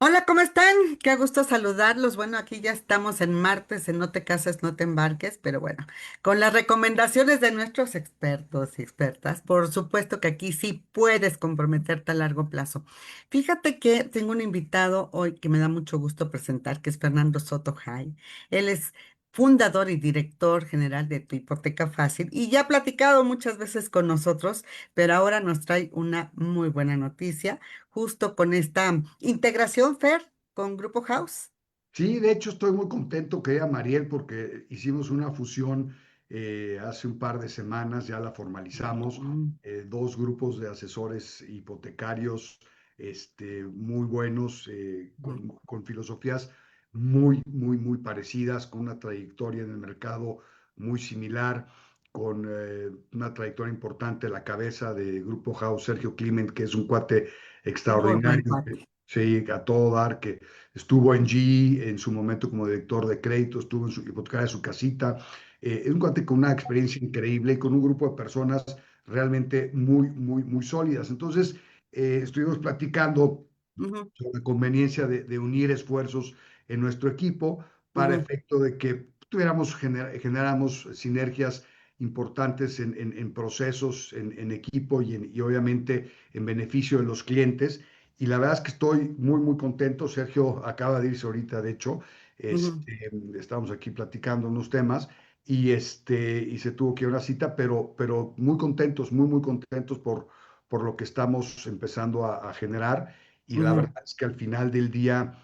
Hola, ¿cómo están? Qué gusto saludarlos. Bueno, aquí ya estamos en martes, en No te cases, no te embarques, pero bueno, con las recomendaciones de nuestros expertos y expertas, por supuesto que aquí sí puedes comprometerte a largo plazo. Fíjate que tengo un invitado hoy que me da mucho gusto presentar, que es Fernando Soto Jai. Él es fundador y director general de Tu Hipoteca Fácil y ya ha platicado muchas veces con nosotros, pero ahora nos trae una muy buena noticia justo con esta integración, Fer, con Grupo House. Sí, de hecho estoy muy contento, querida Mariel, porque hicimos una fusión hace un par de semanas, ya la formalizamos, Mm, dos grupos de asesores hipotecarios muy buenos, ujú. con filosofías muy parecidas, con una trayectoria en el mercado muy similar, con una trayectoria importante a la cabeza de Grupo House, Sergio Climent, que es un cuate Muy buen extraordinario, cuate. sí, a todo dar, que estuvo en GE en su momento como director de crédito, estuvo en su hipotecaria de su casita. Es un cuate con una experiencia increíble y con un grupo de personas realmente muy sólidas. Entonces, estuvimos platicando Ujú, sobre la conveniencia de unir esfuerzos en nuestro equipo para ujú, efecto de que generáramos sinergias importantes en procesos, en equipo y obviamente en beneficio de los clientes. Y la verdad es que estoy muy contento. Sergio acaba de irse ahorita, de hecho. ujú, Estamos aquí platicando unos temas y se tuvo que ir a una cita, pero muy contentos, muy contentos por lo que estamos empezando a generar. Y la ujú. verdad es que al final del día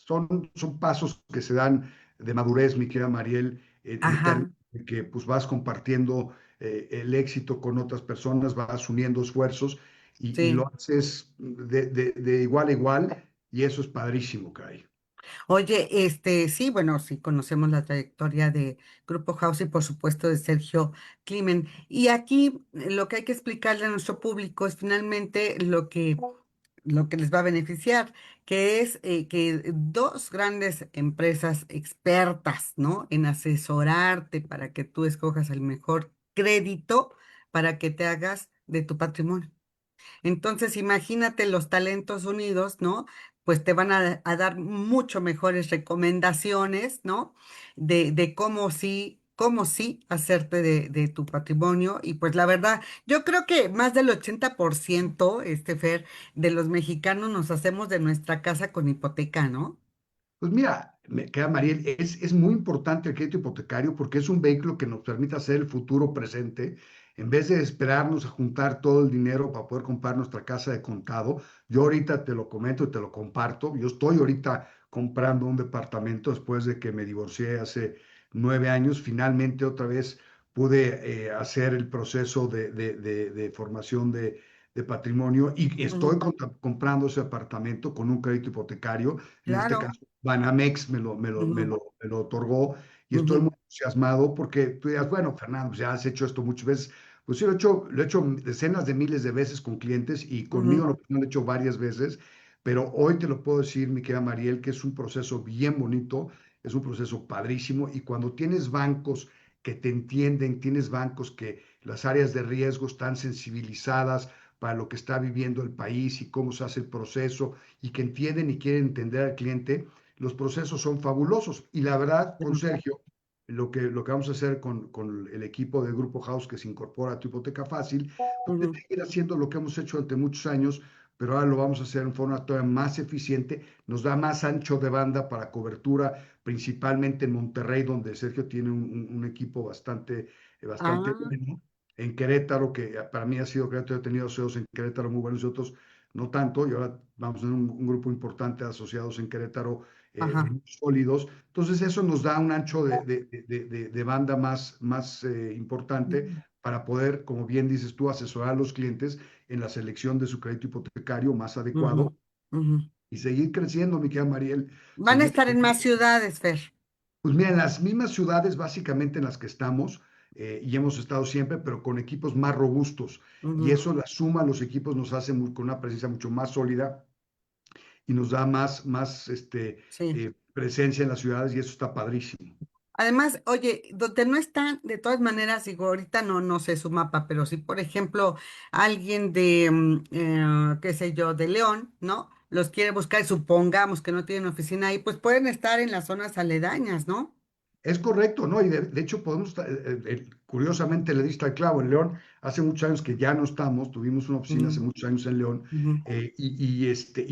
son pasos que se dan de madurez, mi querida Mariel, en Ajá, términos de que pues vas compartiendo el éxito con otras personas, vas uniendo esfuerzos y lo sí. haces de igual a igual y eso es padrísimo, Kai. Oye, sí, bueno, sí, conocemos la trayectoria de Grupo House y por supuesto de Sergio Climen. Y aquí lo que hay que explicarle a nuestro público es finalmente lo que les va a beneficiar, que es que dos grandes empresas expertas, ¿no? En asesorarte para que tú escojas el mejor crédito para que te hagas de tu patrimonio. Entonces, imagínate los talentos unidos, ¿no? Pues te van a dar mucho mejores recomendaciones, ¿no? De cómo sí hacerte de tu patrimonio. Y pues la verdad, yo creo que más del 80%, Fer, de los mexicanos nos hacemos de nuestra casa con hipoteca, ¿no? Pues mira, me queda Mariel, es muy importante el crédito hipotecario porque es un vehículo que nos permite hacer el futuro presente. En vez de esperarnos a juntar todo el dinero para poder comprar nuestra casa de contado, yo ahorita te lo comento y te lo comparto. Yo estoy ahorita comprando un departamento después de que me divorcié hace 9 años. Finalmente otra vez pude hacer el proceso de formación de patrimonio y estoy Ujú, comprando ese apartamento con un crédito hipotecario. En este claro. caso, Banamex Ujú, me lo otorgó y estoy ujú, muy entusiasmado porque tú dirás, bueno, Fernando, pues ya has hecho esto muchas veces. Pues sí, lo he hecho decenas de miles de veces con clientes y conmigo ujú, lo he hecho varias veces, pero hoy te lo puedo decir, mi querida Mariel, que es un proceso bien bonito, es un proceso padrísimo y cuando tienes bancos que te entienden, tienes bancos que las áreas de riesgo están sensibilizadas para lo que está viviendo el país y cómo se hace el proceso y que entienden y quieren entender al cliente, los procesos son fabulosos. Y la verdad, con ujú, Sergio, lo que vamos a hacer con el equipo del Grupo House que se incorpora a tu hipoteca fácil, pues es ujú, seguir haciendo lo que hemos hecho durante muchos años, pero ahora lo vamos a hacer en forma todavía más eficiente, nos da más ancho de banda para cobertura, principalmente en Monterrey, donde Sergio tiene un equipo bastante ah, bueno, en Querétaro, que para mí ha sido Querétaro, he tenido CEOs en Querétaro muy buenos y otros no tanto, y ahora vamos a tener un grupo importante de asociados en Querétaro ajá. muy sólidos. Entonces eso nos da un ancho de banda más importante Ujú, para poder, como bien dices tú, asesorar a los clientes en la selección de su crédito hipotecario más ujú, adecuado ujú. y seguir creciendo, mi querida Mariel, Van a seguir estar en más ciudades, Fer. pues mira, en las mismas ciudades básicamente en las que estamos y hemos estado siempre, pero con equipos más robustos. Y Ujú, eso, la suma, los equipos nos hace con una presencia mucho más sólida y nos da más sí. presencia en las ciudades y eso está padrísimo. Además, oye, donde no están, de todas maneras, digo, ahorita no sé su mapa, pero si, por ejemplo, alguien de, qué sé yo, de León, ¿no? los quiere buscar, y supongamos que no tienen oficina ahí, pues pueden estar en las zonas aledañas, ¿no? Es correcto, ¿no? Y de hecho podemos, curiosamente le diste al clavo, en León hace muchos años que ya no estamos, tuvimos una oficina hace Ujú, muchos años en León, ujú. y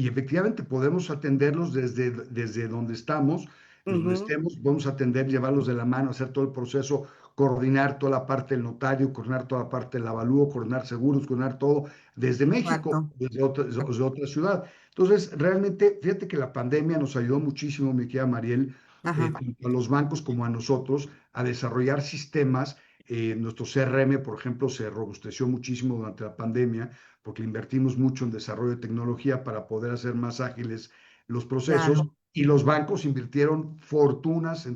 efectivamente podemos atenderlos desde donde estamos, desde donde Ujú, estemos, podemos atender, llevarlos de la mano, hacer todo el proceso, coordinar toda la parte del notario, coordinar toda la parte del avalúo, coordinar seguros, coordinar todo desde México, exacto. desde otra ciudad. Entonces, realmente, fíjate que la pandemia nos ayudó muchísimo, mi querida Mariel, Ajá, tanto a los bancos como a nosotros, a desarrollar sistemas. Nuestro CRM, por ejemplo, se robusteció muchísimo durante la pandemia porque invertimos mucho en desarrollo de tecnología para poder hacer más ágiles los procesos, claro. y los bancos invirtieron fortunas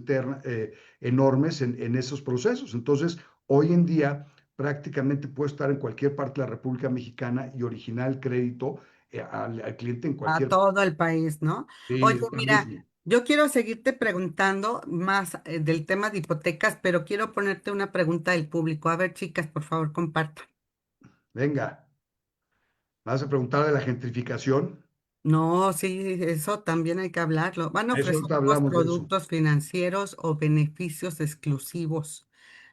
enormes en esos procesos. Entonces, hoy en día prácticamente puede estar en cualquier parte de la República Mexicana y originar el crédito al cliente en A cualquier. todo el país, ¿no? Sí, Oye, está mira, yo quiero seguirte preguntando más del tema de hipotecas, pero quiero ponerte una pregunta del público. A ver, chicas, por favor, compartan. venga, vas a preguntar de la gentrificación. No, sí, eso también hay que hablarlo. ¿Van a Eso ofrecer ahorita nuevos hablamos de eso. productos financieros o beneficios exclusivos?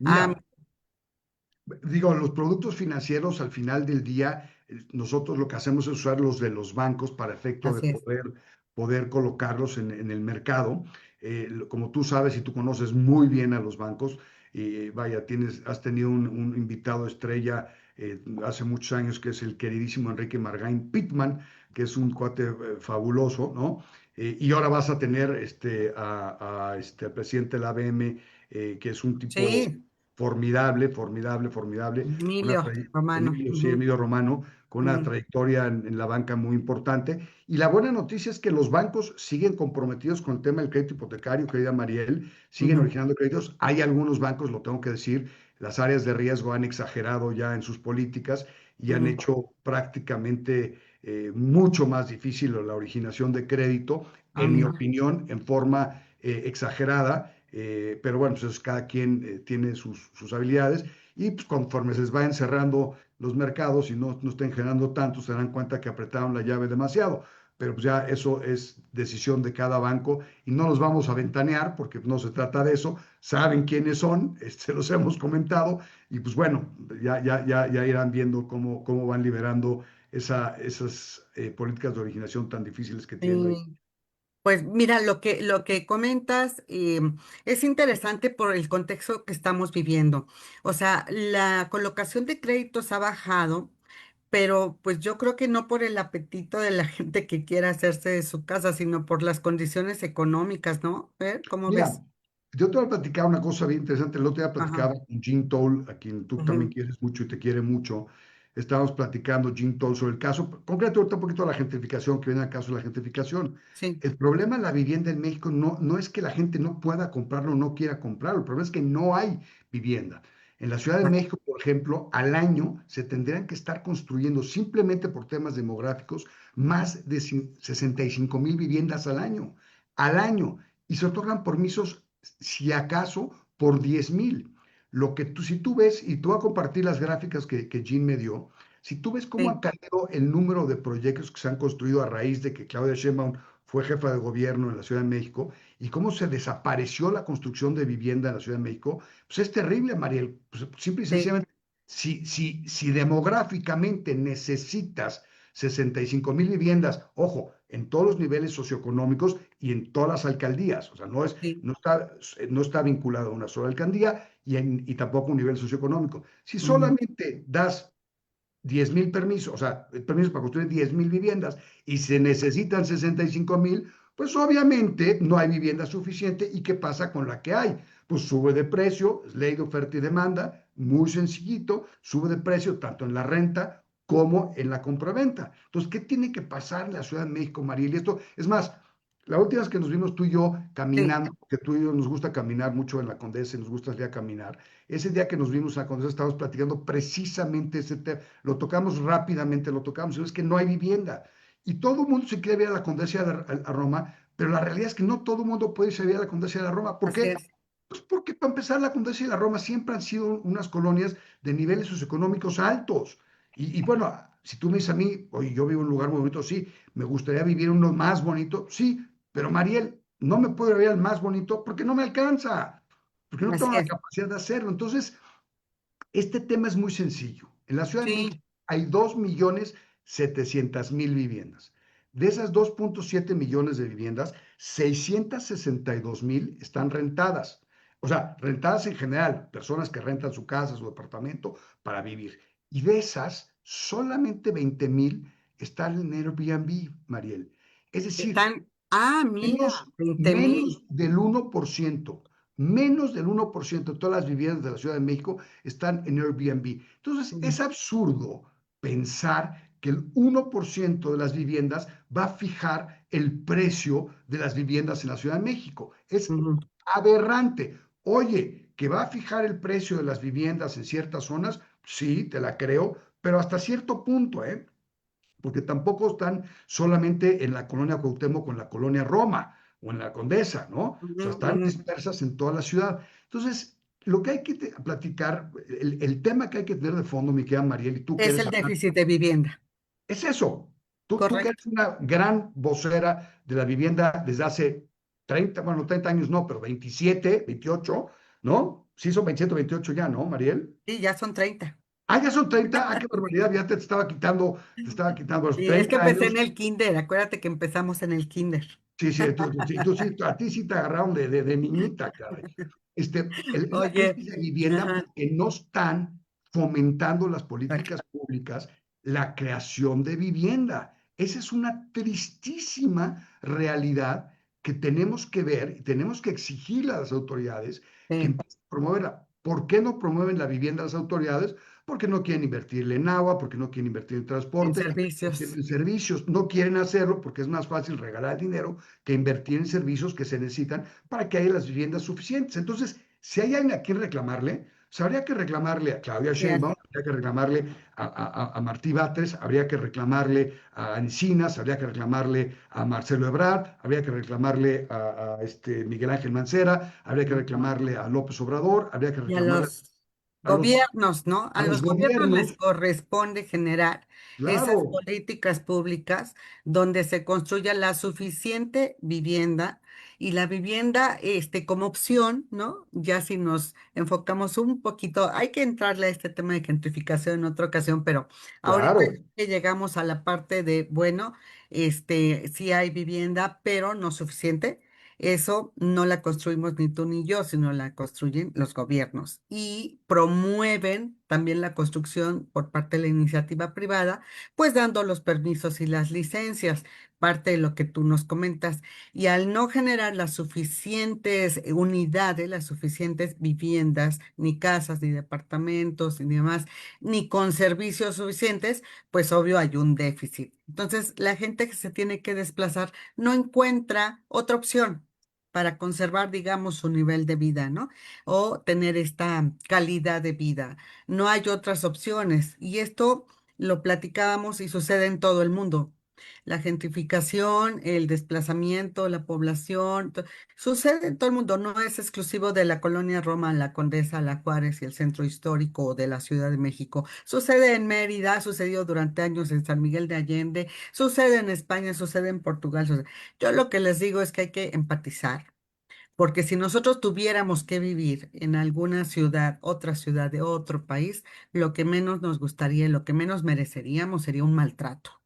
Ah, Mira, digo, los productos financieros al final del día, nosotros lo que hacemos es usar los de los bancos para efecto de así es. poder colocarlos en el mercado. Como tú sabes y tú conoces muy bien a los bancos, vaya, has tenido un invitado estrella hace muchos años que es el queridísimo Enrique Margain Pitman, que es un cuate fabuloso, ¿no? Y ahora vas a tener al presidente de la ABM, que es un tipo Sí, formidable, formidable, formidable, Emilio Romano. Emilio, sí, Ujú, Emilio Romano, con una ujú, trayectoria en la banca muy importante. Y la buena noticia es que los bancos siguen comprometidos con el tema del crédito hipotecario, querida Mariel, siguen ujú, originando créditos. Hay algunos bancos, lo tengo que decir, las áreas de riesgo han exagerado ya en sus políticas y han ujú. hecho prácticamente mucho más difícil la originación de crédito, Ah, en mi mira. opinión, en forma exagerada, pero bueno, pues cada quien tiene sus habilidades, y pues conforme se les vayan cerrando los mercados y no estén generando tanto, se dan cuenta que apretaron la llave demasiado. Pero pues ya eso es decisión de cada banco y no los vamos a ventanear porque no se trata de eso. Saben quiénes son, se los hemos comentado, y pues bueno, ya irán viendo cómo van liberando esas políticas de originación tan difíciles que tienen hoy. Sí. Pues mira, lo que comentas es interesante por el contexto que estamos viviendo. O sea, la colocación de créditos ha bajado, pero pues yo creo que no por el apetito de la gente que quiera hacerse de su casa, sino por las condiciones económicas, ¿no? ¿Ver? ¿Cómo Mira, ves? yo te voy a platicar una cosa bien interesante. El otro día Ajá. platicaba con Jim Toll, a quien tú también Ujú, quieres mucho y te quiere mucho. Estábamos platicando, Jim Toll, sobre el caso, concreto ahorita un poquito de la gentrificación, que viene al caso de la gentrificación. sí, El problema de la vivienda en México no es que la gente no pueda comprarlo o no quiera comprarlo, el problema es que no hay vivienda. En la Ciudad de ah, México, por ejemplo, al año se tendrían que estar construyendo, simplemente por temas demográficos, más de 65,000 viviendas al año, y se otorgan permisos, si acaso, por 10,000. Si tú ves, y tú vas a compartir las gráficas que Jean me dio, si tú ves cómo ha sí, caído el número de proyectos que se han construido a raíz de que Claudia Sheinbaum fue jefa de gobierno en la Ciudad de México, y cómo se desapareció la construcción de vivienda en la Ciudad de México, pues es terrible, Mariel. Pues simple y sí, sencillamente, si demográficamente necesitas 65,000 viviendas, ojo, en todos los niveles socioeconómicos y en todas las alcaldías, o sea, sí. no está vinculado a una sola alcaldía y tampoco a un nivel socioeconómico. Si Ujú, solamente das 10,000 permisos, o sea, permisos para construir 10,000 viviendas y se necesitan 65,000, pues obviamente no hay vivienda suficiente. ¿Y qué pasa con la que hay? Pues sube de precio, es ley de oferta y demanda, muy sencillito, sube de precio tanto en la renta como en la compraventa. Entonces, ¿qué tiene que pasar en la Ciudad de México, Mariel? Y esto, es más, la última vez que nos vimos tú y yo sí, caminando, que tú y yo nos gusta caminar mucho en la Condesa y nos gusta salir a caminar, ese día que nos vimos en la Condesa estábamos platicando precisamente ese tema, lo tocamos rápidamente, lo tocamos, y es que no hay vivienda. Y todo el mundo se quiere ver a la Condesa a Roma, pero la realidad es que no todo el mundo puede irse a ver a la Condesa de la Roma. ¿Por así qué? es. Pues porque para empezar la Condesa y la Roma siempre han sido unas colonias de niveles socioeconómicos altos. Y bueno, Si tú me dices a mí, oye, yo vivo en un lugar muy bonito, sí, me gustaría vivir uno más bonito, sí, pero Mariel, no me puedo ir al más bonito porque no me alcanza, porque no Así tengo la es. capacidad de hacerlo. Entonces, este tema es muy sencillo. En la Ciudad de Sí, México hay 2.700.000 viviendas. De esas 2.7 millones de viviendas, 662.000 están rentadas. O sea, rentadas en general, personas que rentan su casa, su departamento para vivir. Y de esas, solamente 20.000 están en Airbnb, Mariel. Es decir, están, ah, mira, menos, 20,000. menos del 1%, menos del 1% de todas las viviendas de la Ciudad de México están en Airbnb. Entonces, Ujú, es absurdo pensar que el 1% de las viviendas va a fijar el precio de las viviendas en la Ciudad de México. Es ujú. aberrante. Oye, que va a fijar el precio de las viviendas en ciertas zonas, sí, te la creo, pero hasta cierto punto, ¿eh? Porque tampoco están solamente en la colonia Cuauhtémoc o en la colonia Roma o en la Condesa, ¿no? O Ujú, sea, están ujú. dispersas en toda la ciudad. Entonces, lo que hay que platicar, el tema que hay que tener de fondo, mi querida Mariel, y tú que Es eres el amante, déficit de vivienda, es eso. Tú que correcto. eres una gran vocera de la vivienda desde hace 30, bueno, 30 años no, pero 27, 28, ¿no? Sí, son 27, 28 ya, ¿no, Mariel? Sí, ya son 30. Ah, ya son 30. Ah, qué barbaridad, ya te estaba quitando los Sí, es que 30 empecé en años. el kinder, acuérdate que empezamos en el kinder. Sí, sí, tú sí, a ti sí te agarraron de niñita, caray. Es la Oye, crisis de vivienda ajá, porque no están fomentando las exacto. políticas públicas la creación de vivienda. Esa es una tristísima realidad que tenemos que ver y tenemos que exigirle a las autoridades que Sí, empiecen a promoverla. ¿Por qué no promueven la vivienda las autoridades? Porque no quieren invertirle en agua, porque no quieren invertir en en transporte, porque servicios. en servicios no quieren hacerlo porque es más fácil regalar el dinero que invertir en servicios que se necesitan para que haya las viviendas suficientes. Entonces, si hay alguien a quien reclamarle, pues habría que reclamarle a Claudia Sí, Sheinbaum, habría que reclamarle a Martí Batres, habría que reclamarle a Encinas, habría que reclamarle a Marcelo Ebrard, habría que reclamarle a Miguel Ángel Mancera, habría que reclamarle a López Obrador, habría que y a reclamarle los a los, gobiernos, ¿no? a A los los gobiernos les gobiernos, corresponde generar esas claro, políticas públicas donde se construya la suficiente vivienda y la vivienda, como opción, ¿no? Ya si nos enfocamos un poquito, hay que entrarle a este tema de gentrificación en otra ocasión, pero ahorita claro, que llegamos a la parte de, bueno, sí hay vivienda, pero no suficiente. Eso no la construimos ni tú ni yo, sino la construyen los gobiernos y promueven también la construcción por parte de la iniciativa privada, pues dando los permisos y las licencias, parte de lo que tú nos comentas. Y al no generar las suficientes unidades, las suficientes viviendas, ni casas, ni departamentos, ni demás, ni con servicios suficientes, pues obvio hay un déficit. Entonces, la gente que se tiene que desplazar no encuentra otra opción para conservar, digamos, su nivel de vida, ¿no? O tener esta calidad de vida. No hay otras opciones. Y esto lo platicábamos y sucede en todo el mundo. La gentrificación, el desplazamiento, la población, sucede en todo el mundo, no es exclusivo de la colonia Roma, la Condesa, la Juárez y el centro histórico de la Ciudad de México. Sucede en Mérida, ha sucedido durante años en San Miguel de Allende, sucede en España, sucede en Portugal. Yo lo que les digo es que hay que empatizar, porque si nosotros tuviéramos que vivir en alguna ciudad, otra ciudad de otro país, lo que menos nos gustaría y lo que menos mereceríamos sería un maltrato,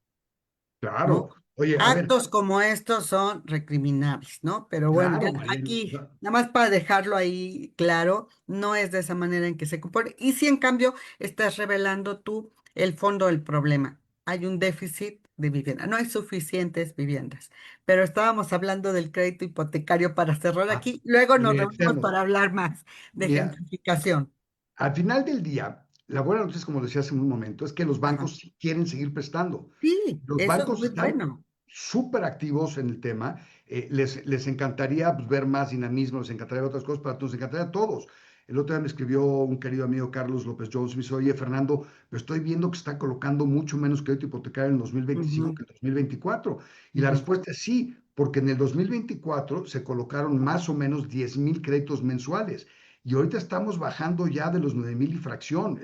¿no? claro. Oye, a ver, Actos como estos son recriminables, ¿no? Pero bueno, ya claro, Mariel. O aquí, sea, nada más para dejarlo ahí claro, no es de esa manera en que se compone. Y si en cambio estás revelando tú el fondo del problema, hay un déficit de vivienda, no hay suficientes viviendas. Pero estábamos hablando del crédito hipotecario para cerrar ah, aquí, luego nos reunimos regresemos. para hablar más de Mira, gentrificación. al final del día, la buena noticia, como decía hace un momento, es que los Ajá. bancos sí quieren seguir prestando. Sí, Los eso es bancos muy están bueno. súper activos en el tema. Les encantaría pues, ver más dinamismo, les encantaría ver otras cosas, pero nos encantaría a todos. El otro día me escribió un querido amigo Carlos López Jones, me dice, oye, Fernando, pero estoy viendo que está colocando mucho menos crédito hipotecario en 2025 Ujú, que en 2024. Y la ujú. respuesta es sí, porque en el 2024 se colocaron más o menos 10,000 créditos mensuales. Y ahorita estamos bajando ya de los 9,000 y fracción,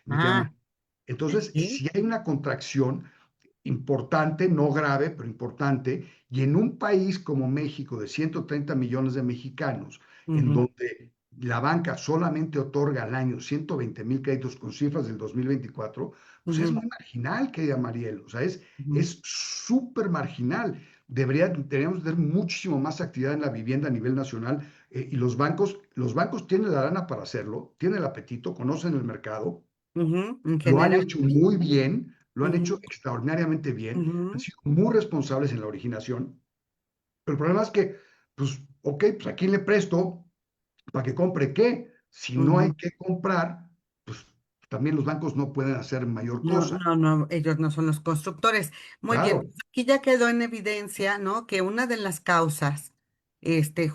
mi querida Ah, María. Entonces, Sí. si hay una contracción importante, no grave, pero importante, y en un país como México de 130 millones de mexicanos, en Ujú, donde la banca solamente otorga al año 120,000 créditos con cifras del 2024, pues es ujú, muy marginal, querida Mariel, o sea, ujú, es súper marginal. Deberíamos tener muchísimo más actividad en la vivienda a nivel nacional, y los bancos tienen la lana para hacerlo, tienen el apetito, conocen el mercado, ujú. En lo han general, hecho muy bien, lo han ujú, hecho extraordinariamente bien, han ujú, sido muy responsables en la originación, pero el problema es que, pues, ok, pues a quién le presto para que compre qué. Si no hay ujú. que comprar, pues también los bancos no pueden hacer mayor No, cosa. no, no, ellos no son los constructores. Muy bien, Claro, aquí ya quedó en evidencia, ¿no? Que una de las causas,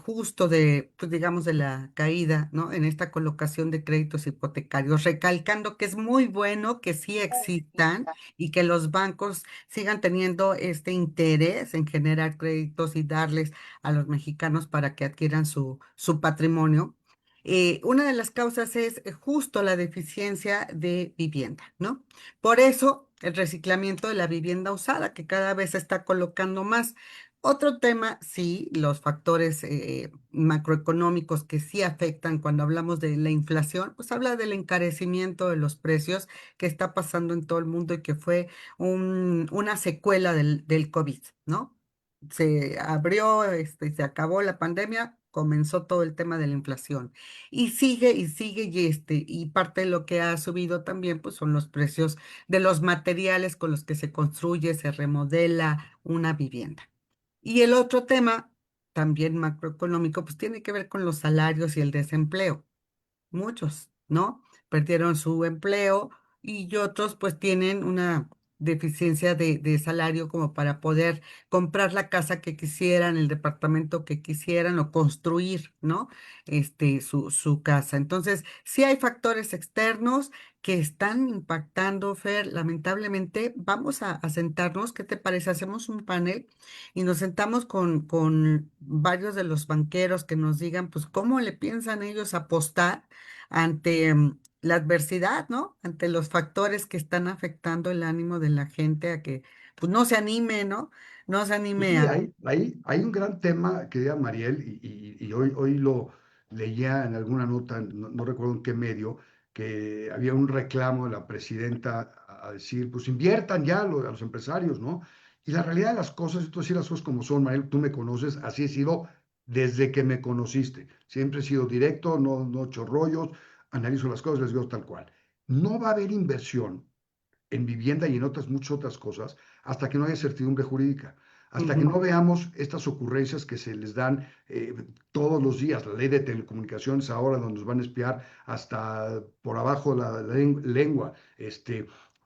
justo de, pues digamos, de la caída, ¿no? En esta colocación de créditos hipotecarios, recalcando que es muy bueno que sí existan y que los bancos sigan teniendo este interés en generar créditos y darles a los mexicanos para que adquieran su patrimonio. Una de las causas es justo la deficiencia de vivienda, ¿no? Por eso, el reciclamiento de la vivienda usada, que cada vez se está colocando más. Otro tema, sí, los factores macroeconómicos que sí afectan cuando hablamos de la inflación, pues habla del encarecimiento de los precios que está pasando en todo el mundo y que fue una secuela del COVID, ¿no? Se abrió, se acabó la pandemia, comenzó todo el tema de la inflación. Y sigue, y parte de lo que ha subido también, pues son los precios de los materiales con los que se construye, se remodela una vivienda. Y el otro tema, también macroeconómico, pues tiene que ver con los salarios y el desempleo. Muchos, ¿no? Perdieron su empleo y otros pues tienen una deficiencia de salario como para poder comprar la casa que quisieran, el departamento que quisieran o construir, ¿no? Su casa. Entonces, sí hay factores externos que están impactando, Fer. Lamentablemente, vamos a sentarnos. ¿Qué te parece? Hacemos un panel y nos sentamos con varios de los banqueros que nos digan, pues, cómo le piensan ellos apostar ante la adversidad, ¿no? Ante los factores que están afectando el ánimo de la gente a que, pues, no se anime, ¿no? No se pues anime sí, a... hay un gran tema, querida Mariel, y hoy lo leía en alguna nota, no recuerdo en qué medio, que había un reclamo de la presidenta a decir, pues inviertan ya a los empresarios, ¿no? Y la realidad de las cosas, y tú decir las cosas como son, Mariel, tú me conoces, así he sido desde que me conociste. Siempre he sido directo, no echo rollos, analizo las cosas, les digo tal cual. No va a haber inversión en vivienda y en muchas otras cosas, hasta que no haya certidumbre jurídica, hasta que Ujú, no veamos estas ocurrencias que se les dan todos los días, la ley de telecomunicaciones ahora donde nos van a espiar hasta por abajo de la lengua,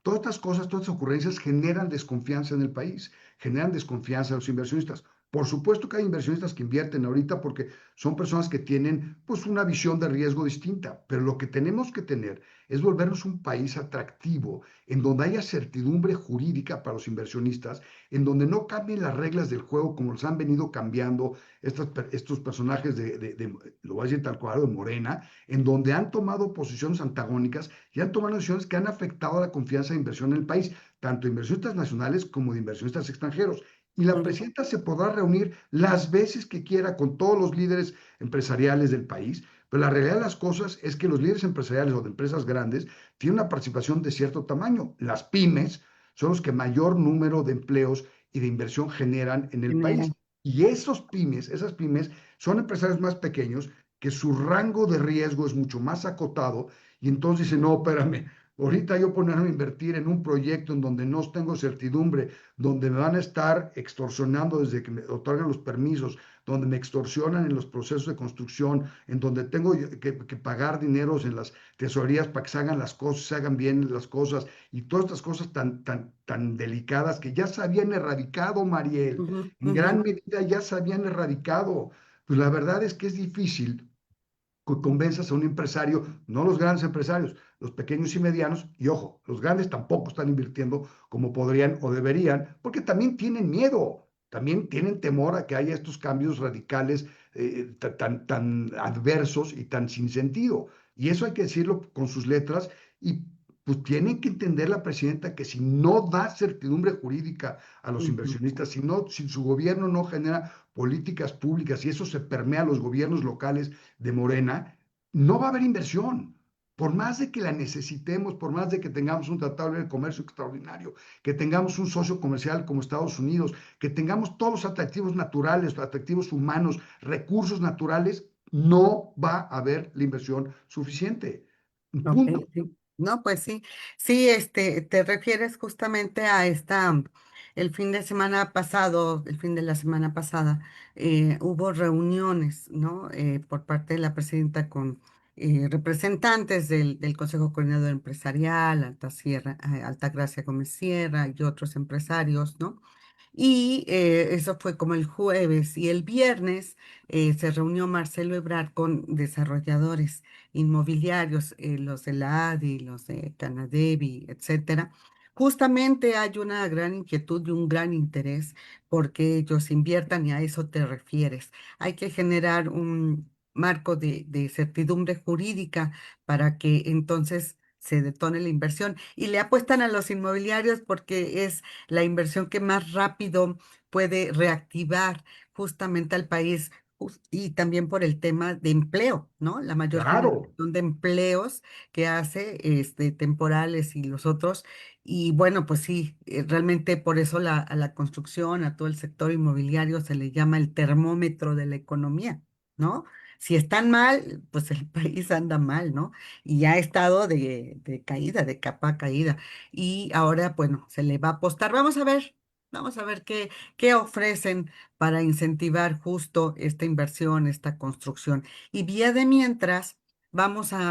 todas estas cosas, todas estas ocurrencias generan desconfianza en el país, generan desconfianza en los inversionistas. Por supuesto que hay inversionistas que invierten ahorita porque son personas que tienen pues una visión de riesgo distinta, pero lo que tenemos que tener es volvernos un país atractivo en donde haya certidumbre jurídica para los inversionistas, en donde no cambien las reglas del juego como los han venido cambiando estos personajes lo voy a decir tal cual, de Morena, en donde han tomado posiciones antagónicas y han tomado decisiones que han afectado a la confianza de inversión en el país, tanto de inversionistas nacionales como de inversionistas extranjeros. Y la ujú, presidenta se podrá reunir las veces que quiera con todos los líderes empresariales del país, pero la realidad de las cosas es que los líderes empresariales o de empresas grandes tiene una participación de cierto tamaño. Las pymes son los que mayor número de empleos y de inversión generan en el genera. país. Y esas pymes son empresarios más pequeños que su rango de riesgo es mucho más acotado y entonces dicen, no, espérame, ahorita yo ponerme a invertir en un proyecto en donde no tengo certidumbre, donde me van a estar extorsionando desde que me otorgan los permisos, donde me extorsionan en los procesos de construcción, en donde tengo que pagar dineros en las tesorerías para que se hagan las cosas, se hagan bien las cosas y todas estas cosas tan delicadas que ya se habían erradicado, Mariel, Ujú, en ujú, gran medida ya se habían erradicado. Pues la verdad es que es difícil que convenzas a un empresario, no los grandes empresarios, los pequeños y medianos, y ojo, los grandes tampoco están invirtiendo como podrían o deberían, porque también tienen miedo, también tienen temor a que haya estos cambios radicales tan adversos y tan sin sentido. Y eso hay que decirlo con sus letras. Y pues tiene que entender la presidenta que si no da certidumbre jurídica a los Ujú. inversionistas, si su gobierno no genera políticas públicas y eso se permea a los gobiernos locales de Morena, no va a haber inversión. Por más de que la necesitemos, por más de que tengamos un tratado de libre comercio extraordinario, que tengamos un socio comercial como Estados Unidos, que tengamos todos los atractivos naturales, atractivos humanos, recursos naturales, no va a haber la inversión suficiente. Ok, Punto. sí. No, pues sí, sí, te refieres justamente a el fin de semana pasado, el fin de la semana pasada, hubo reuniones, ¿no? Por parte de la presidenta con representantes del Consejo Coordinador Empresarial, Alta Sierra, Altagracia Gómez Sierra y otros empresarios, ¿no? Y eso fue como el jueves y el viernes se reunió Marcelo Ebrard con desarrolladores inmobiliarios, los de la ADI, los de Canadevi, etcétera. Justamente hay una gran inquietud y un gran interés porque ellos inviertan y a eso te refieres. Hay que generar un marco de certidumbre jurídica para que entonces se detone la inversión y le apuestan a los inmobiliarios porque es la inversión que más rápido puede reactivar justamente al país y también por el tema de empleo, ¿no? La mayor Claro, generación de empleos que hace, temporales y los otros. Y bueno, pues sí, realmente por eso a la construcción, a todo el sector inmobiliario se le llama el termómetro de la economía, ¿no? Si están mal, pues el país anda mal, ¿no? Y ha estado de caída, de capa caída. Y ahora, bueno, se le va a apostar. Vamos a ver qué ofrecen para incentivar justo esta inversión, esta construcción. Y vía de mientras,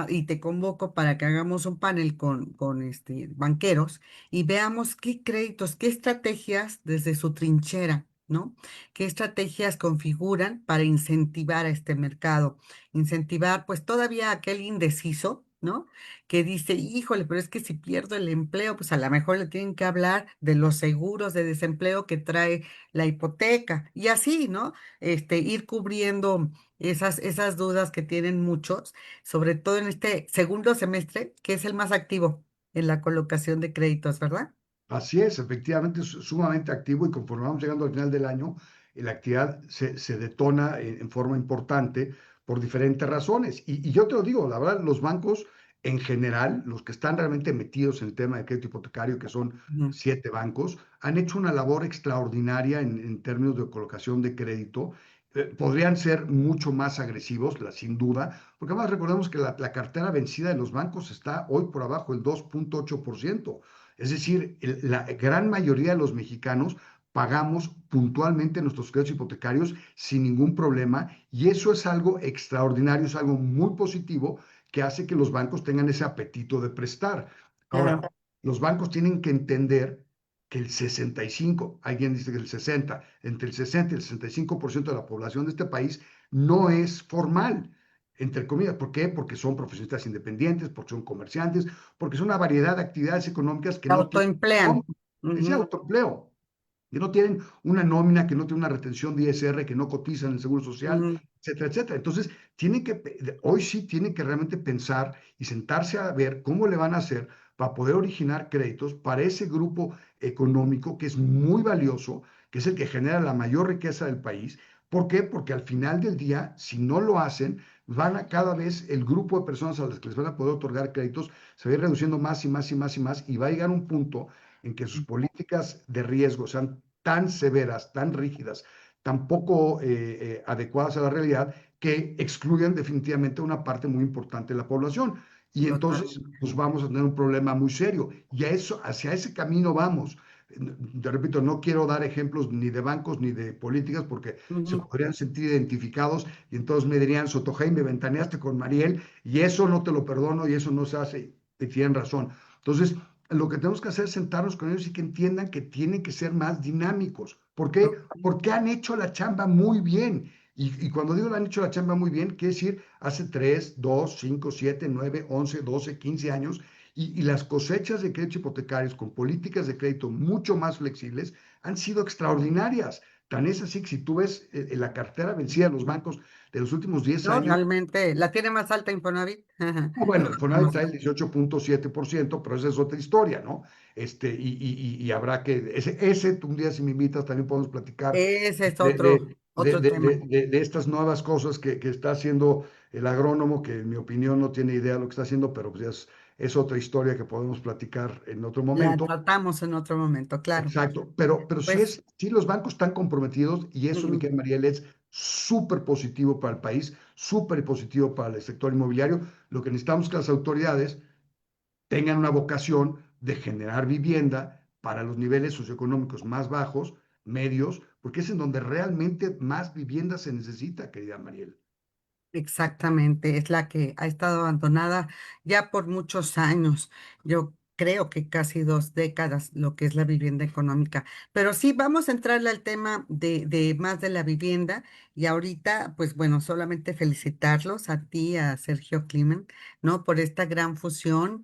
y te convoco para que hagamos un panel con banqueros y veamos qué créditos, qué estrategias desde su trinchera, ¿no? ¿Qué estrategias configuran para incentivar a este mercado? Incentivar, pues todavía aquel indeciso, ¿no? Que dice, híjole, pero es que si pierdo el empleo, pues a lo mejor le tienen que hablar de los seguros de desempleo que trae la hipoteca y así, ¿no? Ir cubriendo esas dudas que tienen muchos, sobre todo en este segundo semestre, que es el más activo en la colocación de créditos, ¿verdad? así es, efectivamente es sumamente activo y conforme vamos llegando al final del año, la actividad se detona en forma importante por diferentes razones. Y yo te lo digo, la verdad, los bancos en general, los que están realmente metidos en el tema de crédito hipotecario, que son Ujú. 7 bancos, han hecho una labor extraordinaria en términos de colocación de crédito. Podrían ser mucho más agresivos, sin duda, porque además recordemos que la cartera vencida de los bancos está hoy por abajo del 2,8%. Es decir, la gran mayoría de los mexicanos pagamos puntualmente nuestros créditos hipotecarios sin ningún problema y eso es algo extraordinario, es algo muy positivo que hace que los bancos tengan ese apetito de prestar. Ahora, Claro, los bancos tienen que entender que el 65, alguien dice que el 60, entre el 60 y el 65% de la población de este país no es formal, entre comillas. ¿Por qué? Porque son profesionistas independientes, porque son comerciantes, porque es una variedad de actividades económicas que se no tienen autoemplean. nómina, ese Ujú, autoempleo, que no tienen una nómina, que no tienen una retención de ISR, que no cotizan en el Seguro Social, ujú. etcétera, etcétera. Entonces, hoy sí tienen que realmente pensar y sentarse a ver cómo le van a hacer para poder originar créditos para ese grupo económico que es muy valioso, que es el que genera la mayor riqueza del país. ¿Por qué? Porque al final del día, si no lo hacen, van a cada vez el grupo de personas a las que les van a poder otorgar créditos se va a ir reduciendo más y más y más y más y va a llegar un punto en que sus políticas de riesgo sean tan severas, tan rígidas, tan poco adecuadas a la realidad, que excluyan definitivamente una parte muy importante de la población. Y entonces, Totalmente. pues vamos a tener un problema muy serio. Y hacia ese camino vamos. Te repito, no quiero dar ejemplos ni de bancos ni de políticas porque se Ujú. podrían sentir identificados y entonces me dirían, Sotogey, me ventaneaste con Mariel y eso no te lo perdono y eso no se hace. Y tienen razón. Entonces, lo que tenemos que hacer es sentarnos con ellos y que entiendan que tienen que ser más dinámicos. ¿Por qué? Porque han hecho la chamba muy bien. Y cuando digo la han hecho la chamba muy bien, quiere decir hace 3, 2, 5, 7, 9, 11, 12, 15 años. Y las cosechas de créditos hipotecarios con políticas de crédito mucho más flexibles han sido extraordinarias. Tan es así que si tú ves la cartera vencida de los bancos de los últimos 10 ¿no? años, Realmente la tiene más alta Infonavit. bueno, Infonavit Vamos, trae el 18.7%, pero esa es otra historia, ¿no? Y habrá que, tú un día si me invitas también podemos platicar ese es de, otro, de, de, otro de, tema. de estas nuevas cosas que está haciendo el agrónomo, que en mi opinión no tiene idea de lo que está haciendo, pero pues es otra historia que podemos platicar en otro La momento. tratamos en otro momento, claro. Exacto, pero Pues, sí los bancos están comprometidos y eso, mi ujú, querida Mariel, es súper positivo para el país, súper positivo para el sector inmobiliario. Lo que necesitamos es que las autoridades tengan una vocación de generar vivienda para los niveles socioeconómicos más bajos, medios, porque es en donde realmente más vivienda se necesita, querida Mariel. exactamente, es la que ha estado abandonada ya por muchos años. Yo creo que casi 2 décadas lo que es la vivienda económica. Pero sí, vamos a entrarle al tema de más de la vivienda. Y ahorita, pues bueno, solamente felicitarlos a ti, a Sergio Climen, ¿no? Por esta gran fusión,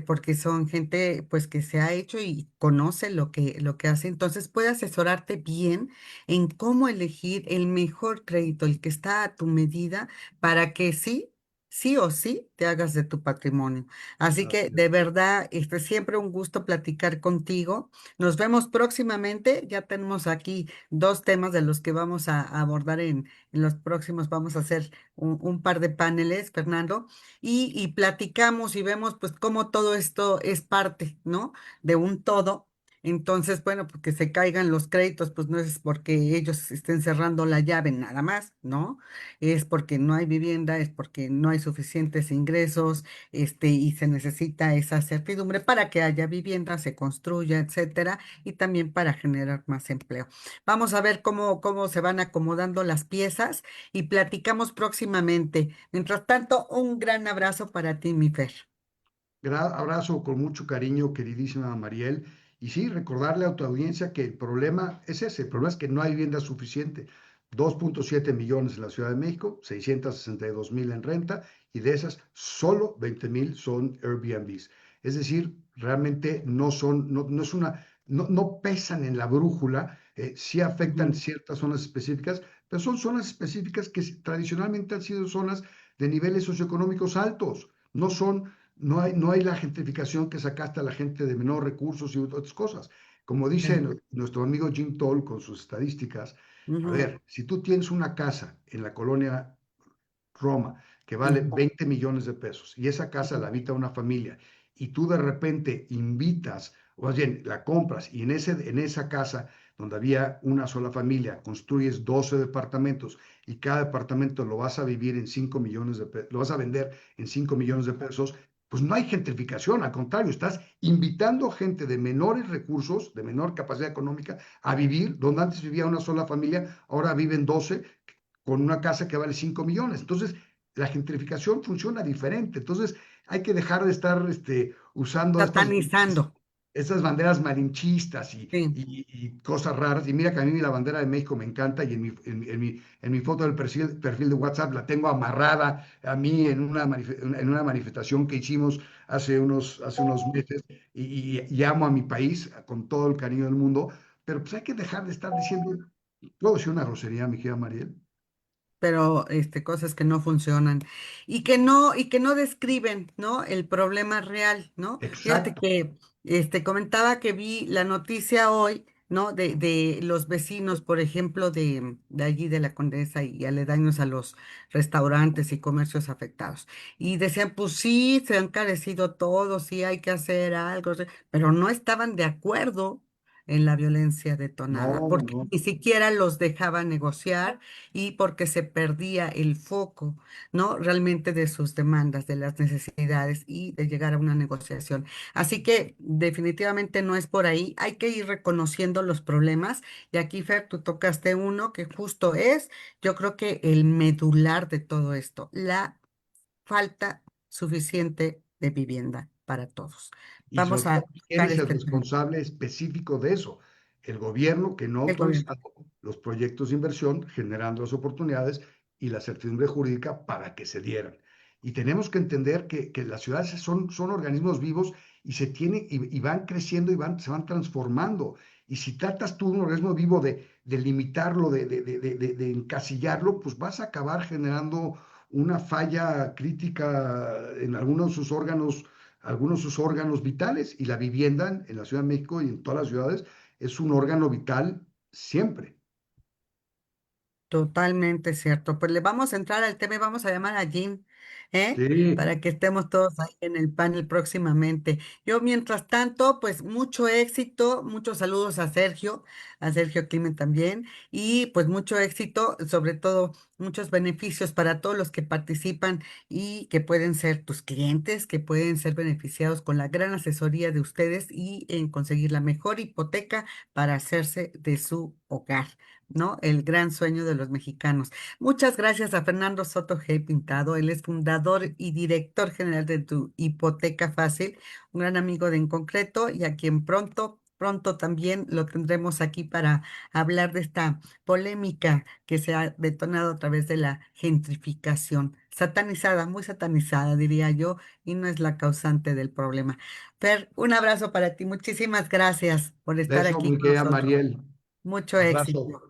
porque son gente, pues, que se ha hecho y conoce lo que hace. Entonces puede asesorarte bien en cómo elegir el mejor crédito, el que está a tu medida para que sí, sí o sí te hagas de tu patrimonio. Así que Así de es. verdad, siempre un gusto platicar contigo. Nos vemos próximamente. Ya tenemos aquí 2 temas de los que vamos a abordar en los próximos. Vamos a hacer un par de paneles, Fernando, y platicamos y vemos pues cómo todo esto es parte, ¿no? De un todo. Entonces, bueno, porque se caigan los créditos, pues no es porque ellos estén cerrando la llave nada más, ¿no? Es porque no hay vivienda, es porque no hay suficientes ingresos, y se necesita esa certidumbre para que haya vivienda, se construya, etcétera, y también para generar más empleo. Vamos a ver cómo se van acomodando las piezas y platicamos próximamente. Mientras tanto, un gran abrazo para ti, mi Fer. Abrazo con mucho cariño, queridísima Mariel. Y sí, recordarle a tu audiencia que el problema es ese, el problema es que no hay vivienda suficiente. 2.7 millones en la Ciudad de México, 662,000 en renta, y de esas solo 20,000 son Airbnbs. Es decir, realmente no son, no es una, no pesan en la brújula, sí afectan Ujú, ciertas zonas específicas, pero son zonas específicas que tradicionalmente han sido zonas de niveles socioeconómicos altos. No hay la gentrificación que sacaste a la gente de menor recursos y otras cosas. Como dice sí, nuestro amigo Jim Toll con sus estadísticas, a ujú, ver, si tú tienes una casa en la colonia Roma que vale ujú, 20 millones de pesos y esa casa la ujú. habita una familia y tú de repente invitas, o más bien la compras y en esa casa donde había una sola familia construyes 12 departamentos y cada departamento lo vas a vivir en 5 millones de pesos, lo vas a vender en 5 millones de pesos, pues no hay gentrificación, al contrario, estás invitando gente de menores recursos, de menor capacidad económica, a vivir donde antes vivía una sola familia, ahora viven 12 con una casa que vale 5 millones. Entonces, la gentrificación funciona diferente. Entonces, hay que dejar de estar usando Satanizando, estas banderas malinchistas sí. y cosas raras. Y mira que a mí la bandera de México me encanta y en mi foto del perfil de WhatsApp la tengo amarrada a mí en una manifestación que hicimos hace unos meses y amo a mi país con todo el cariño del mundo. Pero pues hay que dejar de estar diciendo, ¿puedo decir una grosería, mi querida Mariel? Pero cosas que no funcionan y que no describen, ¿no? El problema real, ¿no? Fíjate Exacto. que comentaba que vi la noticia hoy, ¿no? De los vecinos, por ejemplo, de allí de la Condesa y aledaños a los restaurantes y comercios afectados. Y decían, pues sí, se han carecido todos, sí hay que hacer algo, sí, pero no estaban de acuerdo en la violencia detonada, No, porque no. ni siquiera los dejaban negociar y porque se perdía el foco, ¿no? Realmente de sus demandas, de las necesidades y de llegar a una negociación. Así que definitivamente no es por ahí. Hay que ir reconociendo los problemas. Y aquí, Fer, tú tocaste uno que justo es, yo creo que el medular de todo esto, la falta suficiente de vivienda para todos. Y Vamos sobre a todo, ¿quién tocar es el este tema. responsable específico de eso? El gobierno que no ha El gobierno. autorizado los proyectos de inversión, generando las oportunidades y la certidumbre jurídica para que se dieran. Y tenemos que entender que las ciudades son organismos vivos y y van creciendo y se van transformando. Y si tratas tú de un organismo vivo de limitarlo, de encasillarlo, pues vas a acabar generando una falla crítica en algunos de sus órganos vitales. Y la vivienda en la Ciudad de México y en todas las ciudades es un órgano vital siempre. Totalmente cierto. Pues le vamos a entrar al tema y vamos a llamar a Jean, ¿eh? Sí, Para que estemos todos ahí en el panel próximamente. Yo, mientras tanto, pues mucho éxito, muchos saludos a Sergio Climent también, y pues mucho éxito, sobre todo muchos beneficios para todos los que participan y que pueden ser tus clientes, que pueden ser beneficiados con la gran asesoría de ustedes y en conseguir la mejor hipoteca para hacerse de su hogar. ¿No? El gran sueño de los mexicanos. Muchas gracias a Fernando Soto G. Pintado. Él es fundador y director general de Tu Hipoteca Fácil, un gran amigo de En Concreto y a quien pronto también lo tendremos aquí para hablar de esta polémica que se ha detonado a través de la gentrificación. Satanizada, muy satanizada, diría yo, y no es la causante del problema. Fer, un abrazo para ti. Muchísimas gracias por estar beso, aquí mi con querida nosotros. Mariel. Mucho Abrazo. éxito.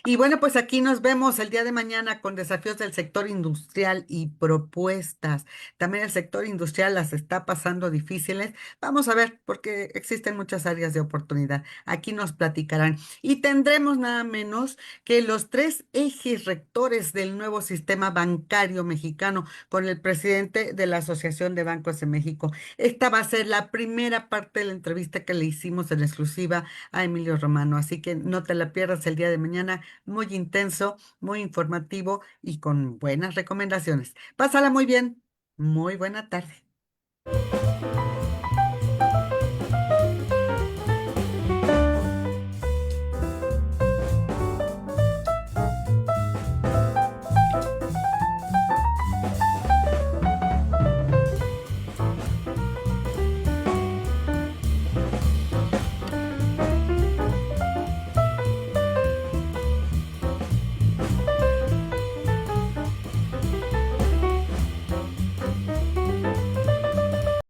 Y bueno, pues aquí nos vemos el día de mañana con desafíos del sector industrial y propuestas. También el sector industrial las está pasando difíciles. Vamos a ver, porque existen muchas áreas de oportunidad. Aquí nos platicarán. Y tendremos nada menos que los tres ejes rectores del nuevo sistema bancario mexicano con el presidente de la Asociación de Bancos de México. Esta va a ser la primera parte de la entrevista que le hicimos en exclusiva a Emilio Romano. Así que no te la pierdas el día de mañana, muy intenso, muy informativo y con buenas recomendaciones. Pásala muy bien. Muy buena tarde.